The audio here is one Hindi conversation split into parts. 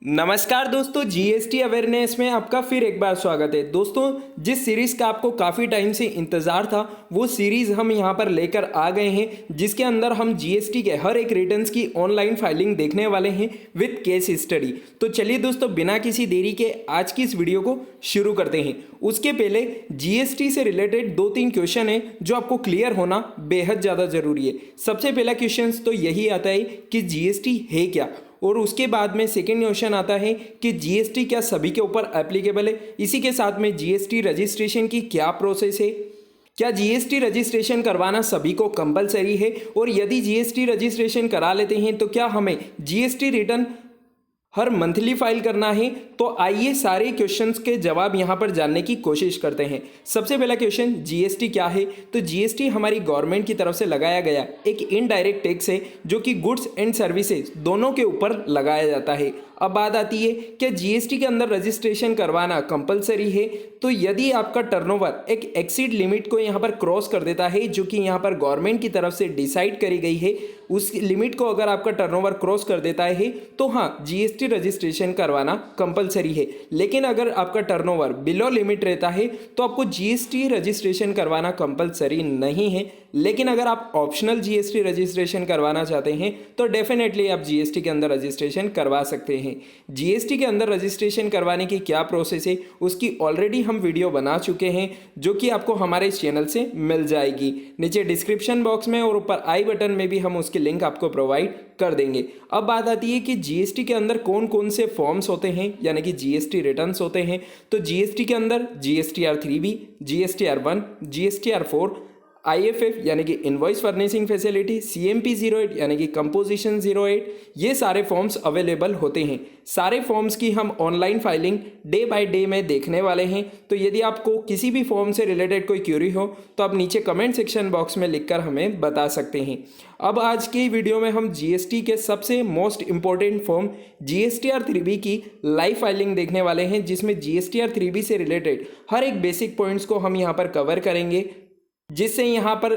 नमस्कार दोस्तों, जीएसटी अवेयरनेस में आपका फिर एक बार स्वागत है। दोस्तों, जिस सीरीज़ का आपको काफ़ी टाइम से इंतज़ार था वो सीरीज़ हम यहां पर लेकर आ गए हैं, जिसके अंदर हम जीएसटी के हर एक रिटर्न्स की ऑनलाइन फाइलिंग देखने वाले हैं विद केस स्टडी। तो चलिए दोस्तों, बिना किसी देरी के आज की इस वीडियो को शुरू करते हैं। उसके पहले जीएसटी से रिलेटेड 2-3 क्वेश्चन है जो आपको क्लियर होना बेहद ज़्यादा ज़रूरी है। सबसे पहला क्वेश्चन तो यही आता है कि जीएसटी है क्या, और उसके बाद में सेकेंड क्वेश्चन आता है कि जीएसटी क्या सभी के ऊपर एप्लीकेबल है। इसी के साथ में जीएसटी रजिस्ट्रेशन की क्या प्रोसेस है, क्या जीएसटी रजिस्ट्रेशन करवाना सभी को कंपलसरी है, और यदि जीएसटी रजिस्ट्रेशन करा लेते हैं तो क्या हमें जीएसटी रिटर्न हर मंथली फाइल करना है। तो आइए सारे क्वेश्चंस के जवाब यहां पर जानने की कोशिश करते हैं। सबसे पहला क्वेश्चन, जीएसटी क्या है। तो जीएसटी हमारी गवर्नमेंट की तरफ से लगाया गया एक इनडायरेक्ट टैक्स है जो कि गुड्स एंड सर्विसेज दोनों के ऊपर लगाया जाता है। अब बात आती है कि जीएसटी के अंदर रजिस्ट्रेशन करवाना कंपलसरी है। तो यदि आपका टर्नओवर एक एक्सीड लिमिट को यहाँ पर क्रॉस कर देता है जो कि यहाँ पर गवर्नमेंट की तरफ से डिसाइड करी गई है, उस लिमिट को अगर आपका टर्नओवर क्रॉस कर देता है तो हाँ, जीएसटी रजिस्ट्रेशन करवाना कंपलसरी है। लेकिन अगर आपका टर्नओवर बिलो लिमिट रहता है तो आपको जीएसटी रजिस्ट्रेशन करवाना कंपलसरी नहीं है। लेकिन अगर आप ऑप्शनल जीएसटी रजिस्ट्रेशन करवाना चाहते हैं तो डेफिनेटली आप जीएसटी के अंदर रजिस्ट्रेशन करवा सकते हैं। जीएसटी के अंदर रजिस्ट्रेशन करवाने की क्या प्रोसेस है उसकी ऑलरेडी हम वीडियो बना चुके हैं जो कि आपको हमारे इस चैनल से मिल जाएगी। नीचे डिस्क्रिप्शन बॉक्स में और ऊपर आई बटन में भी हम उसकी लिंक आपको प्रोवाइड कर देंगे। अब बात आती है कि जीएसटी के अंदर कौन कौन से फॉर्म्स होते हैं, यानी कि जीएसटी रिटर्न्स होते हैं। तो जीएसटी के अंदर GSTR 3B, GSTR 1, GSTR 4, IFF यानी कि इनवॉइस फर्निशिंग फैसिलिटी, सीएमपी 08 यानी कि कंपोजिशन 08, ये सारे फॉर्म्स अवेलेबल होते हैं। सारे फॉर्म्स की हम online filing day by day में देखने वाले हैं। तो यदि आपको किसी भी फॉर्म से रिलेटेड कोई क्यूरी हो तो आप नीचे कमेंट सेक्शन बॉक्स में लिखकर हमें बता सकते हैं। अब आज की वीडियो में हम जीएसटी के सबसे most important form GSTR 3B की लाइव फाइलिंग देखने वाले हैं, जिसमें जीएसटीआर 3B से रिलेटेड हर एक बेसिक पॉइंट्स को हम यहाँ पर कवर करेंगे, जिससे यहाँ पर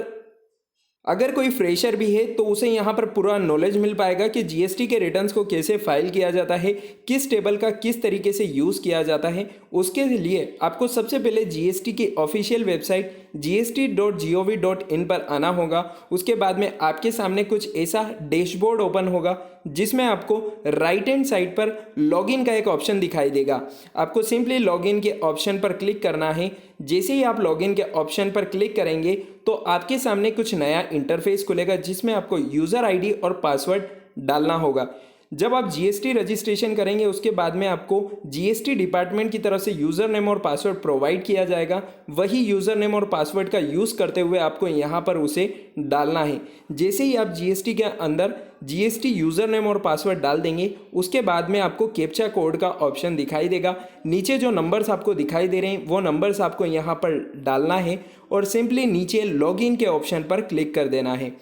अगर कोई फ्रेशर भी है तो उसे यहाँ पर पूरा नॉलेज मिल पाएगा कि जीएसटी के रिटर्न्स को कैसे फाइल किया जाता है, किस टेबल का किस तरीके से यूज़ किया जाता है। उसके लिए आपको सबसे पहले जीएसटी की ऑफिशियल वेबसाइट gst.gov.in पर आना होगा। उसके बाद में आपके सामने कुछ ऐसा डैशबोर्ड ओपन होगा जिसमें आपको राइट हैंड साइड पर लॉगिन का एक ऑप्शन दिखाई देगा। आपको सिंपली लॉगिन के ऑप्शन पर क्लिक करना है। जैसे ही आप लॉगिन के ऑप्शन पर क्लिक करेंगे तो आपके सामने कुछ नया इंटरफेस खुलेगा जिसमें आपको यूज़र आईडी और पासवर्ड डालना होगा। जब आप जीएसटी रजिस्ट्रेशन करेंगे उसके बाद में आपको जीएसटी डिपार्टमेंट की तरफ से यूज़र नेम और पासवर्ड प्रोवाइड किया जाएगा। वही यूज़र नेम और पासवर्ड का यूज़ करते हुए आपको यहाँ पर उसे डालना है। जैसे ही आप जीएसटी के अंदर जीएसटी यूज़र नेम और पासवर्ड डाल देंगे उसके बाद में आपको कैप्चा कोड का ऑप्शन दिखाई देगा। नीचे जो नंबर्स आपको दिखाई दे रहे हैं वो नंबर्स आपको यहाँ पर डालना है और सिंपली नीचे लॉगिन के ऑप्शन पर क्लिक कर देना है।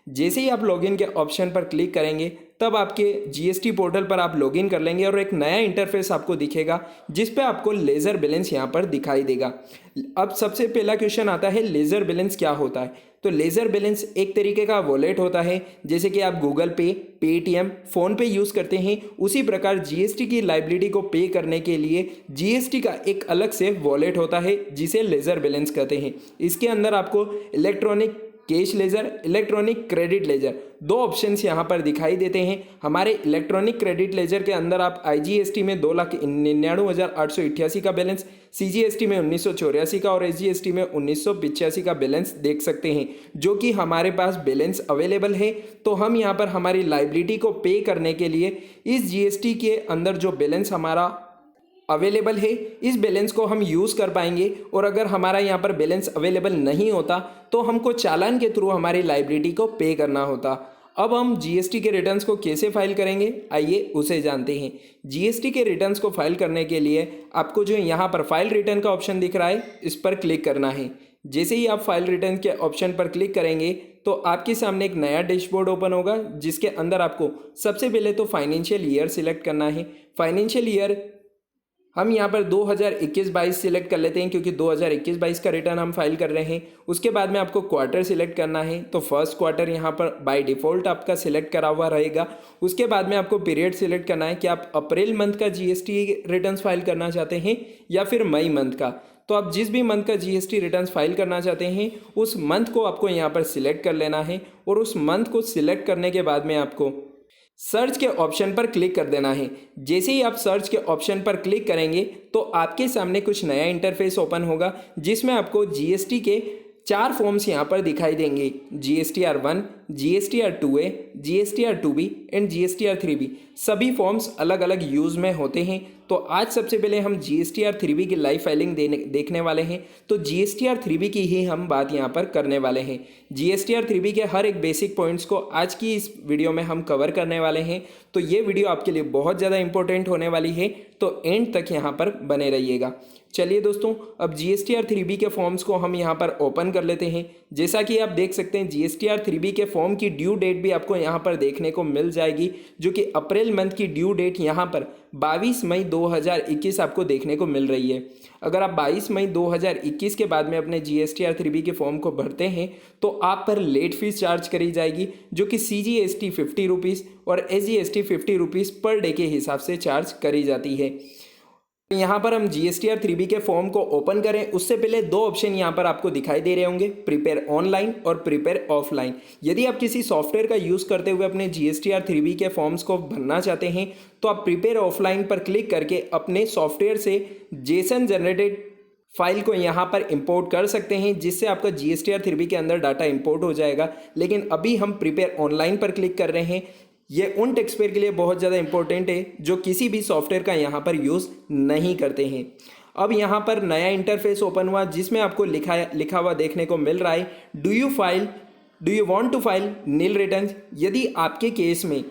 जैसे ही आप लॉगिन के ऑप्शन पर क्लिक करेंगे तब आपके जीएसटी पोर्टल पर आप लॉगिन कर लेंगे और एक नया इंटरफेस आपको दिखेगा जिस पे आपको लेज़र बैलेंस यहाँ पर दिखाई देगा। अब सबसे पहला क्वेश्चन आता है, लेज़र बैलेंस क्या होता है। तो लेज़र बैलेंस एक तरीके का वॉलेट होता है, जैसे कि आप गूगल पे, पेटीएम, फ़ोन पे यूज़ करते हैं, उसी प्रकार जीएसटी की लायबिलिटी को पे करने के लिए जीएसटी का एक अलग से वॉलेट होता है जिसे लेज़र बैलेंस कहते हैं। इसके अंदर आपको electronic cash ledger, electronic credit ledger, दो ऑप्शंस यहाँ पर दिखाई देते हैं। हमारे इलेक्ट्रॉनिक क्रेडिट लेजर के अंदर आप आईजीएसटी में 2,99,888 का बैलेंस, सीजीएसटी में 1984 का और एसजीएसटी में 1985 का बैलेंस देख सकते हैं, जो कि हमारे पास बैलेंस अवेलेबल है। तो हम यहाँ पर हमारी लायबिलिटी को पे करने के लिए इस जीएसटी के अंदर जो बैलेंस हमारा अवेलेबल है इस बैलेंस को हम यूज़ कर पाएंगे। और अगर हमारा यहाँ पर बैलेंस अवेलेबल नहीं होता तो हमको चालान के थ्रू हमारी लायबिलिटी को पे करना होता। अब हम जीएसटी के रिटर्न्स को कैसे फाइल करेंगे, आइए उसे जानते हैं। जीएसटी के रिटर्न्स को फाइल करने के लिए आपको जो यहाँ पर फाइल रिटर्न का ऑप्शन दिख रहा है इस पर क्लिक करना है। जैसे ही आप फाइल रिटर्न के ऑप्शन पर क्लिक करेंगे तो आपके सामने एक नया डैशबोर्ड ओपन होगा जिसके अंदर आपको सबसे पहले तो फाइनेंशियल ईयर सिलेक्ट करना है। फाइनेंशियल ईयर हम यहाँ पर 2021-22 सिलेक्ट कर लेते हैं क्योंकि 2021-22 का रिटर्न हम फाइल कर रहे हैं। उसके बाद में आपको क्वार्टर सिलेक्ट करना है, तो फर्स्ट क्वार्टर यहाँ पर बाय डिफ़ॉल्ट आपका सिलेक्ट करा हुआ रहेगा। उसके बाद में आपको पीरियड सिलेक्ट करना है कि आप अप्रैल मंथ का जीएसटी रिटर्न्स फाइल करना चाहते हैं या फिर मई मंथ का। तो आप जिस भी मंथ का जीएसटी रिटर्न्स फाइल करना चाहते हैं उस मंथ को आपको यहाँ पर सिलेक्ट कर लेना है और उस मंथ को सिलेक्ट करने के बाद में आपको सर्च के ऑप्शन पर क्लिक कर देना है। जैसे ही आप सर्च के ऑप्शन पर क्लिक करेंगे तो आपके सामने कुछ नया इंटरफेस ओपन होगा जिसमें आपको जीएसटी के 4 फॉर्म्स यहाँ पर दिखाई देंगे, GSTR1, GSTR2A, GSTR2B and GSTR3B। सभी फॉर्म्स अलग अलग यूज़ में होते हैं। तो आज सबसे पहले हम GSTR3B की लाइव फाइलिंग देखने वाले हैं। तो GSTR3B की ही हम बात यहाँ पर करने वाले हैं। GSTR3B के हर एक बेसिक पॉइंट्स को आज की इस वीडियो में हम कवर करने वाले हैं। तो ये वीडियो आपके लिए बहुत ज़्यादा इंपॉर्टेंट होने वाली है, तो एंड तक यहाँ पर बने रहिएगा। चलिए दोस्तों, अब GSTR3B के फॉर्म्स को हम यहाँ पर ओपन कर लेते हैं। जैसा कि आप देख सकते हैं GSTR3B के फॉर्म की ड्यू डेट भी आपको यहाँ पर देखने को मिल जाएगी, जो कि अप्रैल मंथ की ड्यू डेट यहाँ पर 22 मई 2021 आपको देखने को मिल रही है। अगर आप 22 मई 2021 के बाद में अपने GSTR3B के फॉर्म को भरते हैं तो आप पर लेट फीस चार्ज करी जाएगी, जो कि CGST 50 रुपीज़ और SGST 50 रुपीज़ पर डे के हिसाब से चार्ज करी जाती है। यहाँ पर हम GSTR3B के फॉर्म को ओपन करें उससे पहले 2 ऑप्शन यहाँ पर आपको दिखाई दे रहे होंगे, प्रिपेयर ऑनलाइन और प्रिपेयर ऑफलाइन। यदि आप किसी सॉफ्टवेयर का यूज़ करते हुए अपने GSTR3B के फॉर्म्स को भरना चाहते हैं तो आप प्रिपेयर ऑफलाइन पर क्लिक करके अपने सॉफ्टवेयर से जेसन जनरेटेड फाइल को यहाँ पर इंपोर्ट कर सकते हैं, जिससे आपका GSTR3B के अंदर डाटा इंपोर्ट हो जाएगा। लेकिन अभी हम प्रिपेयर ऑनलाइन पर क्लिक कर रहे हैं। ये उन टैक्सपेयर के लिए बहुत ज़्यादा इंपॉर्टेंट है जो किसी भी सॉफ्टवेयर का यहाँ पर यूज़ नहीं करते हैं। अब यहाँ पर नया इंटरफेस ओपन हुआ जिसमें आपको लिखा हुआ देखने को मिल रहा है, do you want to file nil return. यदि आपके केस में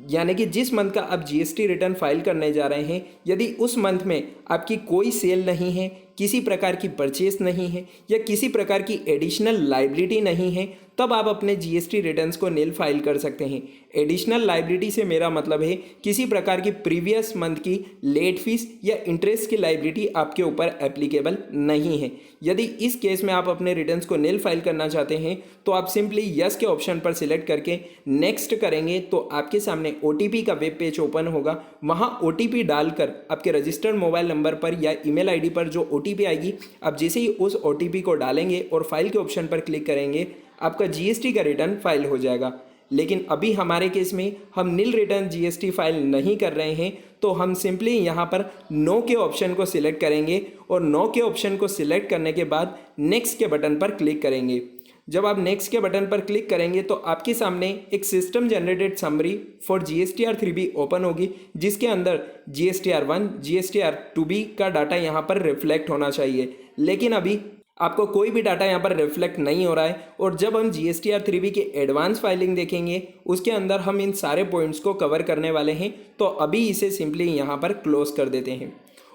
यानी कि जिस मंथ का आप GST रिटर्न फाइल करने जा रहे हैं, यदि उस मंथ में आपकी कोई सेल नहीं है, किसी प्रकार की परचेस नहीं है या किसी प्रकार की एडिशनल लायबिलिटी नहीं है, तब आप अपने GST रिटर्न्स को नील फाइल कर सकते हैं। एडिशनल लायबिलिटी से मेरा मतलब है किसी प्रकार की प्रीवियस मंथ की लेट फीस या इंटरेस्ट की लायबिलिटी आपके ऊपर एप्लीकेबल नहीं है। यदि इस केस में आप अपने रिटर्न्स को नील फाइल करना चाहते हैं तो आप सिंपली यस के ऑप्शन पर सिलेक्ट करके नेक्स्ट करेंगे तो आपके सामने OTP का वेब पेज ओपन होगा। वहाँ OTP डालकर आपके रजिस्टर्ड मोबाइल नंबर पर या ईमेल ID पर जो OTP आएगी, आप जैसे ही उस OTP को डालेंगे और फाइल के ऑप्शन पर क्लिक करेंगे, आपका GST का रिटर्न फाइल हो जाएगा। लेकिन अभी हमारे केस में हम नील रिटर्न GST फाइल नहीं कर रहे हैं, तो हम सिंपली यहाँ पर नो के ऑप्शन को सिलेक्ट करेंगे और नो के ऑप्शन को सिलेक्ट करने के बाद नेक्स्ट के बटन पर क्लिक करेंगे। जब आप नेक्स्ट के बटन पर क्लिक करेंगे तो आपके सामने एक system generated summary for GSTR3B open होगी, जिसके अंदर GSTR1, GSTR2B का डाटा यहाँ पर रिफ्लेक्ट होना चाहिए। लेकिन अभी आपको कोई भी डाटा यहाँ पर रिफ्लेक्ट नहीं हो रहा है। और जब हम GSTR3B की एडवांस फाइलिंग देखेंगे उसके अंदर हम इन सारे पॉइंट्स को कवर करने वाले हैं, तो अभी इसे सिंपली यहाँ पर क्लोज कर देते हैं।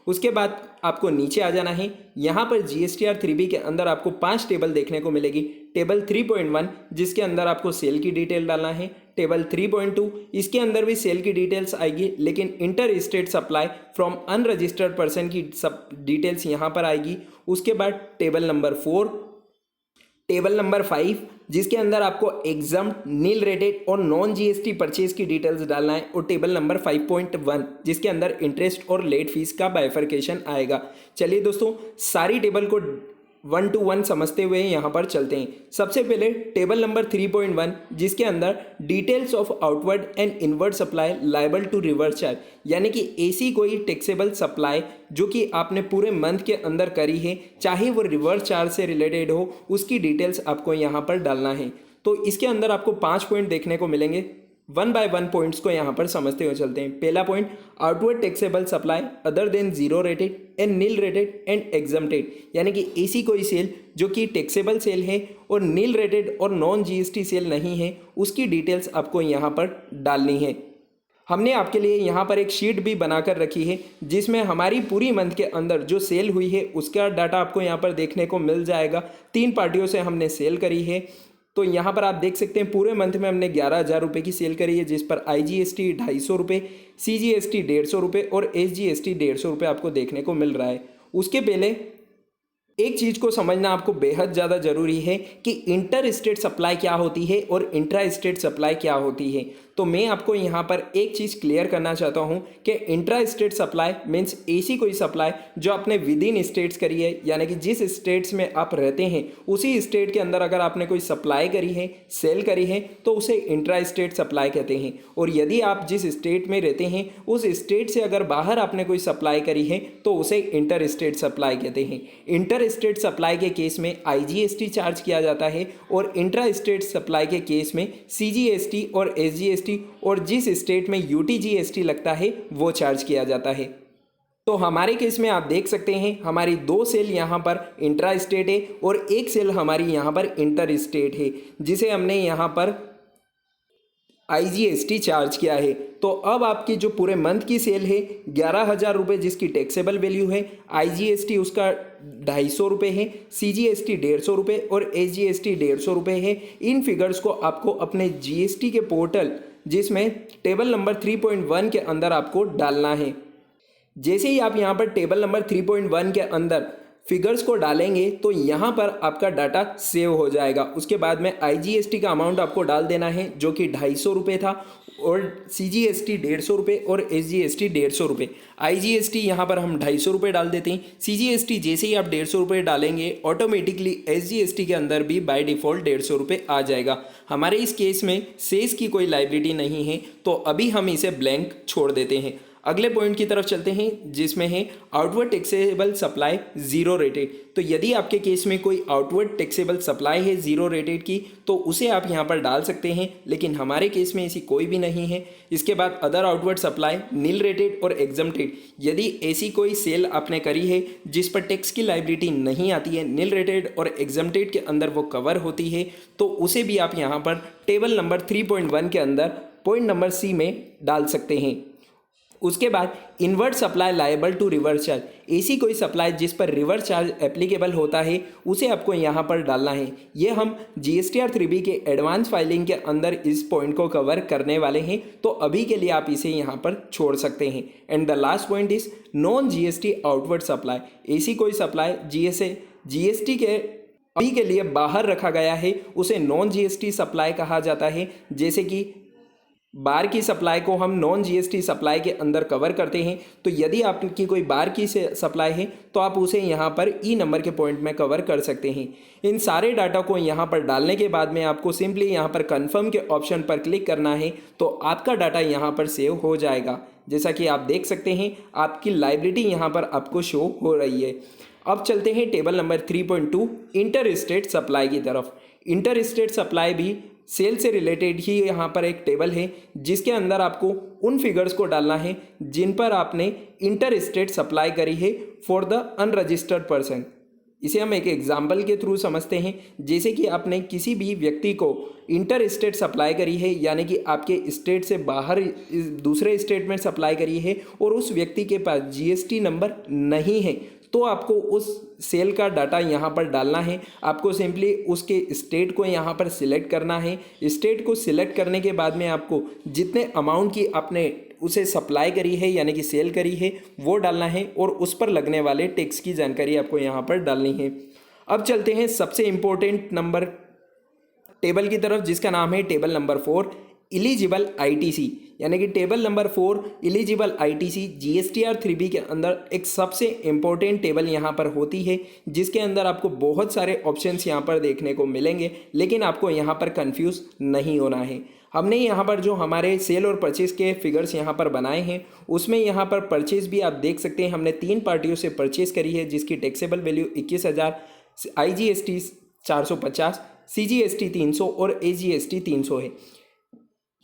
उसके बाद आपको नीचे आ जाना है। यहाँ पर GSTR3B के अंदर आपको 5 टेबल देखने को मिलेगी। टेबल 3.1 जिसके अंदर आपको सेल की डिटेल डालना है। टेबल 3.2 इसके अंदर भी सेल की डिटेल्स आएगी, लेकिन inter state supply from unregistered person की सब डिटेल्स यहाँ पर आएगी। उसके बाद टेबल नंबर 4, टेबल नंबर 5 जिसके अंदर आपको एग्जाम, नील रेटेड और नॉन GST परचेज की डिटेल्स डालना है। और टेबल नंबर 5.1 जिसके अंदर इंटरेस्ट और लेट फीस का बाइफर्केशन आएगा। चलिए दोस्तों, सारी टेबल को 1 to 1 समझते हुए यहाँ पर चलते हैं। सबसे पहले टेबल नंबर 3.1 जिसके अंदर details of outward and inward supply liable to reverse charge, यानी कि ऐसी कोई टैक्सेबल सप्लाई जो कि आपने पूरे मंथ के अंदर करी है, चाहे वो रिवर्स चार्ज से रिलेटेड हो, उसकी डिटेल्स आपको यहाँ पर डालना है। तो इसके अंदर आपको 5 पॉइंट देखने को मिलेंगे। 1 by 1 पॉइंट्स को यहाँ पर समझते हुए चलते हैं। पहला point, outward taxable supply other than zero rated and nil rated and exempted, यानी कि ऐसी कोई सेल जो कि टैक्सेबल सेल है और नील रेटेड और नॉन GST सेल नहीं है, उसकी डिटेल्स आपको यहाँ पर डालनी है। हमने आपके लिए यहाँ पर एक शीट भी बनाकर रखी है जिसमें हमारी पूरी मंथ के अंदर जो सेल हुई है उसका डाटा आपको यहाँ पर देखने को मिल जाएगा। 3 पार्टियों से हमने सेल करी है। तो यहाँ पर आप देख सकते हैं पूरे मंथ में हमने 11,000 रुपये की सेल करी है, जिस पर IGST 250 रुपये, CGST 150 रुपये और SGST 150 रुपये आपको देखने को मिल रहा है। उसके पहले एक चीज़ को समझना आपको बेहद ज़्यादा ज़रूरी है कि इंटर स्टेट सप्लाई क्या होती है और इंट्रा स्टेट सप्लाई क्या होती है। तो मैं आपको यहाँ पर एक चीज़ क्लियर करना चाहता हूँ कि इंट्रा स्टेट सप्लाई मीन्स ऐसी कोई सप्लाई जो आपने विद इन स्टेट्स करी है, यानी कि जिस स्टेट्स में आप रहते हैं उसी स्टेट के अंदर अगर आपने कोई सप्लाई करी है, सेल करी है, तो उसे इंट्रा स्टेट सप्लाई कहते हैं। और यदि आप जिस स्टेट में रहते हैं उस स्टेट से अगर बाहर आपने कोई सप्लाई करी है तो उसे इंटर स्टेट सप्लाई कहते हैं। इंटर स्टेट सप्लाई के केस में IGST चार्ज किया जाता है और इंट्रा स्टेट सप्लाई के केस में CGST और SGST और जिस स्टेट में UTGST लगता है वो चार्ज किया जाता है। तो हमारे केस में आप देख सकते हैं हमारी 2 सेल यहाँ पर इंट्रा स्टेट है और एक सेल हमारी यहाँ पर इंटर स्टेट है, जिसे हमने यहाँ पर IGST चार्ज किया है। तो अब आपकी जो पूरे मंथ की सेल है 11,000 रुपये जिसकी टैक्सेबल वैल्यू है, IGST उसका 250 रुपये है, CGST 150 रुपये और SGST 150 रुपये है। इन फिगर्स को आपको अपने GST के पोर्टल जिसमें टेबल नंबर 3.1 के अंदर आपको डालना है। जैसे ही आप यहाँ पर टेबल नंबर 3.1 के अंदर फिगर्स को डालेंगे तो यहाँ पर आपका डाटा सेव हो जाएगा। उसके बाद में IGST का अमाउंट आपको डाल देना है जो कि 250 रुपये था और CGST 150 रुपये और SGST 150 रुपये। IGST यहाँ पर हम 250 रुपये डाल देते हैं। CGST जैसे ही आप 150 रुपये डालेंगे ऑटोमेटिकली SGST के अंदर भी बाय डिफ़ॉल्ट 150 रुपये आ जाएगा। हमारे इस केस में सेस की कोई लायबिलिटी नहीं है तो अभी हम इसे ब्लैंक छोड़ देते हैं। अगले पॉइंट की तरफ चलते हैं जिसमें है outward taxable supply zero rated. तो यदि आपके केस में कोई आउटवर्ड टैक्सेबल सप्लाई है जीरो रेटेड की तो उसे आप यहाँ पर डाल सकते हैं, लेकिन हमारे केस में ऐसी कोई भी नहीं है। इसके बाद other outward supply nil rated और एग्जम्प्टेड। यदि ऐसी कोई सेल आपने करी है जिस पर टैक्स की लायबिलिटी नहीं आती है, नील रेटेड और एग्जम्प्टेड के अंदर वो कवर होती है, तो उसे भी आप यहाँ पर टेबल नंबर 3.1 के अंदर पॉइंट नंबर C में डाल सकते हैं। उसके बाद inward supply liable to reverse charge. ऐसी कोई सप्लाई जिस पर रिवर्स चार्ज एप्लीकेबल होता है उसे आपको यहाँ पर डालना है। ये हम GSTR 3B के एडवांस फाइलिंग के अंदर इस पॉइंट को कवर करने वाले हैं, तो अभी के लिए आप इसे यहाँ पर छोड़ सकते हैं। And the last point is non GST outward supply. ऐसी कोई सप्लाई GST के अभी के लिए बाहर रखा गया है उसे नॉन GST सप्लाई कहा जाता है। जैसे कि बार की सप्लाई को हम नॉन GST सप्लाई के अंदर कवर करते हैं, तो यदि आपकी कोई बार की सप्लाई है तो आप उसे यहाँ पर E नंबर के पॉइंट में कवर कर सकते हैं। इन सारे डाटा को यहाँ पर डालने के बाद में आपको सिंपली यहाँ पर कन्फर्म के ऑप्शन पर क्लिक करना है, तो आपका डाटा यहाँ पर सेव हो जाएगा। जैसा कि आप देख सकते हैं आपकी लायबिलिटी यहाँ पर आपको शो हो रही है। अब चलते हैं table number 3.2 inter state supply की तरफ। इंटर स्टेट सप्लाई भी सेल से रिलेटेड ही यहाँ पर एक टेबल है जिसके अंदर आपको उन फिगर्स को डालना है जिन पर आपने इंटर स्टेट सप्लाई करी है फॉर द अनरजिस्टर्ड पर्सन। इसे हम एक एग्जाम्पल के थ्रू समझते हैं। जैसे कि आपने किसी भी व्यक्ति को इंटर स्टेट सप्लाई करी है, यानी कि आपके स्टेट से बाहर दूसरे स्टेट में सप्लाई करी है और उस व्यक्ति के पास GST नंबर नहीं है, तो आपको उस सेल का डाटा यहाँ पर डालना है। आपको सिंपली उसके स्टेट को यहाँ पर सिलेक्ट करना है। स्टेट को सिलेक्ट करने के बाद में आपको जितने अमाउंट की आपने उसे सप्लाई करी है यानी कि सेल करी है वो डालना है और उस पर लगने वाले टैक्स की जानकारी आपको यहाँ पर डालनी है। अब चलते हैं सबसे इम्पोर्टेंट नंबर टेबल की तरफ जिसका नाम है टेबल नंबर 4 इलिजिबल ITC, यानी कि table number 4 eligible ITC GSTR 3B के अंदर एक सबसे इम्पोर्टेंट टेबल यहाँ पर होती है जिसके अंदर आपको बहुत सारे ऑप्शंस यहाँ पर देखने को मिलेंगे, लेकिन आपको यहाँ पर कंफ्यूज नहीं होना है। हमने यहाँ पर जो हमारे सेल और परचेज़ के फिगर्स यहाँ पर बनाए हैं उसमें यहाँ पर परचेज़ भी आप देख सकते हैं हमने 3 पार्टियों से परचेज़ करी है जिसकी टैक्सेबल वैल्यू 21,000, IGST 450, CGST 300 और SGST 300 है।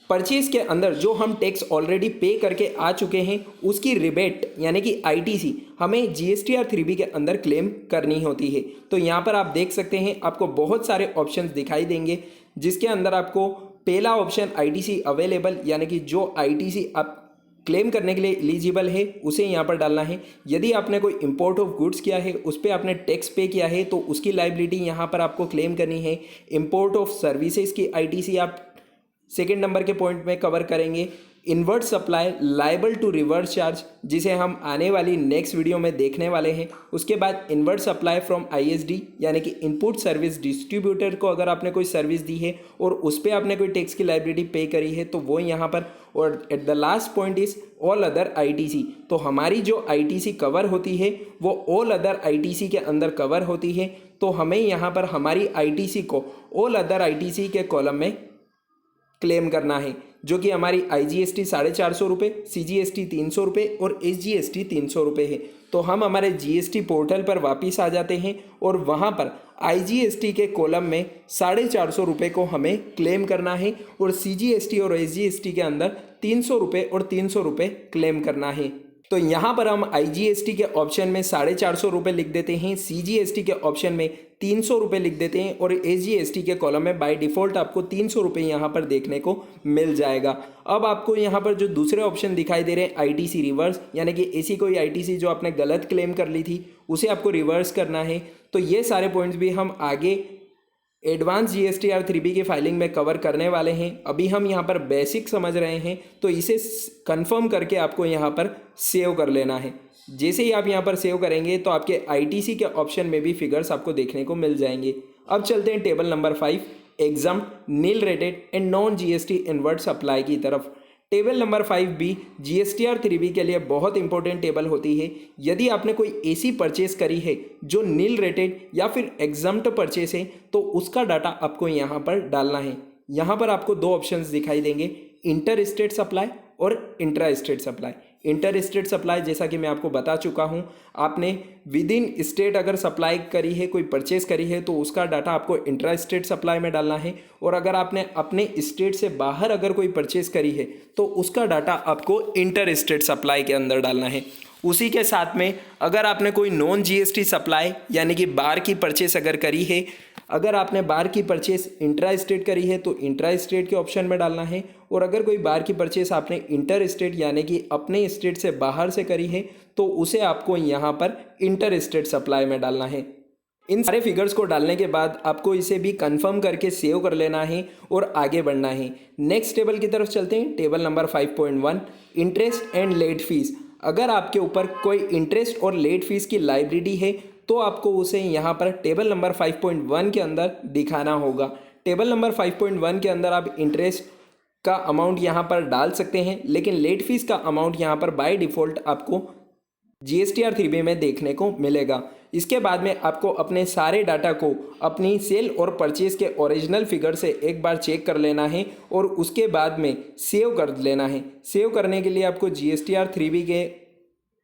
परचेज के अंदर जो हम टैक्स ऑलरेडी पे करके आ चुके हैं उसकी रिबेट यानी कि ITC हमें GSTR 3B के अंदर क्लेम करनी होती है। तो यहाँ पर आप देख सकते हैं आपको बहुत सारे ऑप्शंस दिखाई देंगे जिसके अंदर आपको पहला ऑप्शन ITC अवेलेबल यानी कि जो ITC आप क्लेम करने के लिए एलिजिबल है उसे यहाँ पर डालना है। यदि आपने कोई इंपोर्ट ऑफ गुड्स किया है, उस पर आपने टैक्स पे किया है, तो उसकी लाइबिलिटी यहाँ पर आपको क्लेम करनी है। इंपोर्ट ऑफ सर्विसेज की आईटीसी आप सेकेंड नंबर के पॉइंट में कवर करेंगे। Inward supply liable to reverse charge, जिसे हम आने वाली नेक्स्ट वीडियो में देखने वाले हैं। उसके बाद इनवर्ट सप्लाई फ्रॉम आईएसडी, यानी कि इनपुट सर्विस डिस्ट्रीब्यूटर को अगर आपने कोई सर्विस दी है और उस पर आपने कोई टैक्स की लायबिलिटी पे करी है तो वो यहाँ पर। और at the last point is all other ITC, तो हमारी जो आईटीसी कवर होती है वो ऑल अदर आईटीसी के अंदर कवर होती है। तो हमें यहाँ पर हमारी आईटीसी को ऑल अदर आईटीसी के कॉलम में क्लेम करना है, जो कि हमारी आईजीएसटी 450 रुपये, सीजीएसटी 300 रुपये और एसजीएसटी 300 रुपये है। तो हम हमारे जीएसटी पोर्टल पर वापस आ जाते हैं और वहाँ पर आईजीएसटी के कॉलम में 450 रुपये को हमें क्लेम करना है और सीजीएसटी और एसजीएसटी के अंदर 300 रुपये और 300 रुपये क्लेम करना है। तो यहाँ पर हम आईजीएसटी के ऑप्शन में 450 रुपये लिख देते हैं, सीजीएसटी के ऑप्शन में 300 रुपये लिख देते हैं और एसजीएसटी के कॉलम में बाय डिफ़ॉल्ट आपको 300 रुपये यहाँ पर देखने को मिल जाएगा। अब आपको यहाँ पर जो दूसरे ऑप्शन दिखाई दे रहे हैं आईटीसी रिवर्स, यानी कि ऐसी कोई आईटीसी जो आपने गलत क्लेम कर ली थी उसे आपको रिवर्स करना है। तो ये सारे पॉइंट्स भी हम आगे एडवांस जीएसटीआर 3B की फाइलिंग में कवर करने वाले हैं। अभी हम यहाँ पर बेसिक समझ रहे हैं, तो इसे कंफर्म करके आपको यहाँ पर सेव कर लेना है। जैसे ही आप यहाँ पर सेव करेंगे तो आपके आईटीसी के ऑप्शन में भी फिगर्स आपको देखने को मिल जाएंगे। अब चलते हैं table number 5 exempt, nil rated and non GST inward supply की तरफ। Table number 5B GSTR 3B के लिए बहुत इंपॉर्टेंट टेबल होती है। यदि आपने कोई ऐसी परचेस करी है जो नील रेटेड या फिर एग्जम्प्ट परचेस है तो उसका डाटा आपको यहाँ पर डालना है। यहाँ पर आपको दो ऑप्शंस दिखाई देंगे, इंटर स्टेट सप्लाई और intra state supply. Inter state supply जैसा कि मैं आपको बता चुका हूँ, आपने विद इन स्टेट अगर सप्लाई करी है, कोई परचेस करी है तो उसका डाटा आपको इंट्रा स्टेट सप्लाई में डालना है। और अगर आपने अपने स्टेट से बाहर अगर कोई परचेस करी है तो उसका डाटा आपको इंटर स्टेट सप्लाई के अंदर डालना है। उसी के साथ में अगर आपने कोई नॉन जीएसटी सप्लाई यानी कि बार की परचेस अगर करी है, अगर आपने बार की परचेस इंट्रा स्टेट करी है तो इंट्रा स्टेट के ऑप्शन में डालना है। और अगर कोई बार की परचेस आपने इंटर स्टेट यानी कि अपने स्टेट से बाहर से करी है तो उसे आपको यहाँ पर इंटर स्टेट सप्लाई में डालना है। इन सारे फिगर्स को डालने के बाद आपको इसे भी कंफर्म करके सेव कर लेना है और आगे बढ़ना है। नेक्स्ट टेबल की तरफ चलते हैं। Table number 5.1 interest and let fees. अगर आपके ऊपर कोई इंटरेस्ट और लेट फीस की लायबिलिटी है तो आपको उसे यहाँ पर टेबल नंबर 5.1 के अंदर दिखाना होगा। टेबल नंबर 5.1 के अंदर आप इंटरेस्ट का अमाउंट यहाँ पर डाल सकते हैं, लेकिन लेट फीस का अमाउंट यहाँ पर बाय डिफ़ॉल्ट आपको जीएसटीआर 3B में देखने को मिलेगा। इसके बाद में आपको अपने सारे डाटा को अपनी सेल और परचेज के ओरिजिनल फिगर से एक बार चेक कर लेना है और उसके बाद में सेव कर लेना है। सेव करने के लिए आपको जीएसटीआर 3B के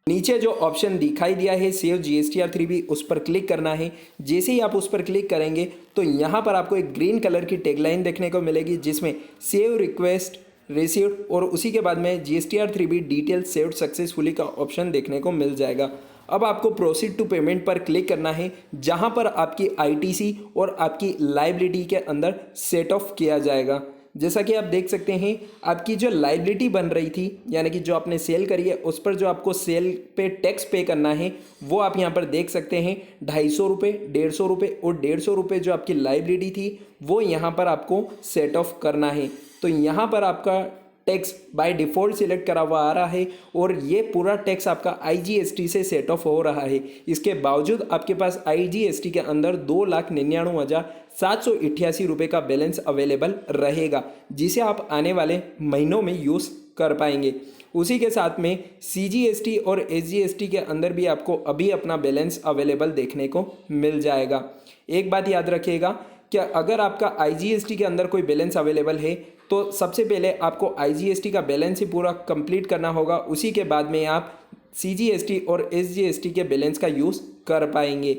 नीचे जो ऑप्शन दिखाई दिया है सेव जीएसटीआर 3B, उस पर क्लिक करना है। जैसे ही आप उस पर क्लिक करेंगे तो यहाँ पर आपको एक ग्रीन कलर की टैगलाइन देखने को मिलेगी जिसमें सेव रिक्वेस्ट रिसीव्ड और उसी के बाद में GSTR 3B detail saved successfully का ऑप्शन देखने को मिल जाएगा। अब आपको प्रोसीड टू पेमेंट पर क्लिक करना है, जहां पर आपकी आईटीसी और आपकी लायबिलिटी के अंदर सेट ऑफ किया जाएगा। जैसा कि आप देख सकते हैं आपकी जो लायबिलिटी बन रही थी यानी कि जो आपने सेल करी है उस पर जो आपको सेल पे टैक्स पे करना है वो आप यहाँ पर देख सकते हैं 250 रुपये, 150 रुपये और 150 रुपये जो आपकी लायबिलिटी थी वो यहाँ पर आपको सेट ऑफ करना है। तो यहाँ पर आपका टैक्स बाय डिफ़ॉल्ट सिलेक्ट करा हुआ आ रहा है और ये पूरा टैक्स आपका आईजीएसटी से सेट ऑफ हो रहा है। इसके बावजूद आपके पास आईजीएसटी के अंदर 2,99,788 रुपये का बैलेंस अवेलेबल रहेगा, जिसे आप आने वाले महीनों में यूज़ कर पाएंगे। उसी के साथ में सीजीएसटी और एसजीएसटी के अंदर भी आपको अभी अपना बैलेंस अवेलेबल देखने को मिल जाएगा। एक बात याद रखिएगा कि अगर आपका आईजीएसटी के अंदर कोई बैलेंस अवेलेबल है तो सबसे पहले आपको आईजीएसटी का बैलेंस ही पूरा कंप्लीट करना होगा, उसी के बाद में आप सीजीएसटी और एसजीएसटी के बैलेंस का यूज़ कर पाएंगे।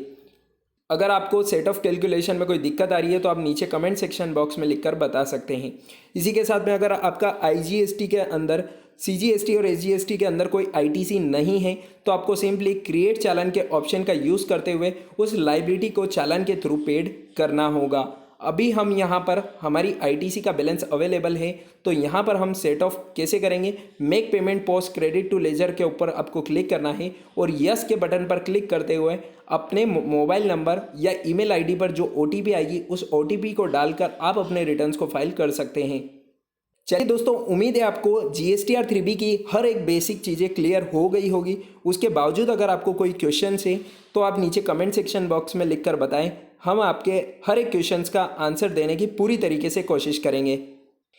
अगर आपको सेट ऑफ कैलकुलेशन में कोई दिक्कत आ रही है तो आप नीचे कमेंट सेक्शन बॉक्स में लिखकर बता सकते हैं। इसी के साथ में अगर आपका आईजीएसटी के अंदर सीजीएसटी और एसजीएसटी के अंदर कोई आईटीसी नहीं है तो आपको सिंपली क्रिएट चालान के ऑप्शन का यूज़ करते हुए उस लायबिलिटी को चालान के थ्रू पेड करना होगा। अभी हम यहाँ पर हमारी आईटीसी का बैलेंस अवेलेबल है, तो यहाँ पर हम सेट ऑफ कैसे करेंगे, make payment post credit to ledger के ऊपर आपको क्लिक करना है और यस के बटन पर क्लिक करते हुए अपने मोबाइल नंबर या ईमेल आईडी पर जो ओटीपी आएगी उस ओटीपी को डालकर आप अपने रिटर्न्स को फाइल कर सकते हैं। चलिए दोस्तों, उम्मीद है आपको जीएसटीआर 3B की हर एक बेसिक चीज़ें क्लियर हो गई होगी। उसके बावजूद अगर आपको कोई क्वेश्चन है तो आप नीचे कमेंट सेक्शन बॉक्स में लिखकर बताएं, हम आपके हर एक क्वेश्चंस का आंसर देने की पूरी तरीके से कोशिश करेंगे।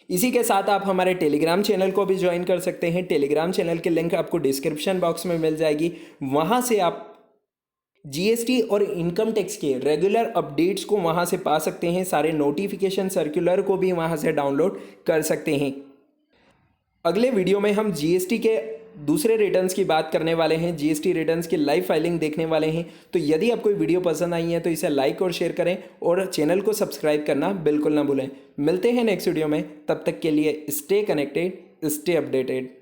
इसी के साथ आप हमारे टेलीग्राम चैनल को भी ज्वाइन कर सकते हैं। टेलीग्राम चैनल की लिंक आपको डिस्क्रिप्शन बॉक्स में मिल जाएगी। वहाँ से आप जीएसटी और इनकम टैक्स के रेगुलर अपडेट्स को वहाँ से पा सकते हैं। सारे नोटिफिकेशन सर्कुलर को भी वहाँ से डाउनलोड कर सकते हैं। अगले वीडियो में हम जीएसटी के दूसरे रिटर्न्स की बात करने वाले हैं, जीएसटी रिटर्न्स की लाइव फाइलिंग देखने वाले हैं। तो यदि आपको वीडियो पसंद आई है तो इसे लाइक और शेयर करें और चैनल को सब्सक्राइब करना बिल्कुल ना भूलें। मिलते हैं नेक्स्ट वीडियो में, तब तक के लिए स्टे कनेक्टेड, स्टे अपडेटेड।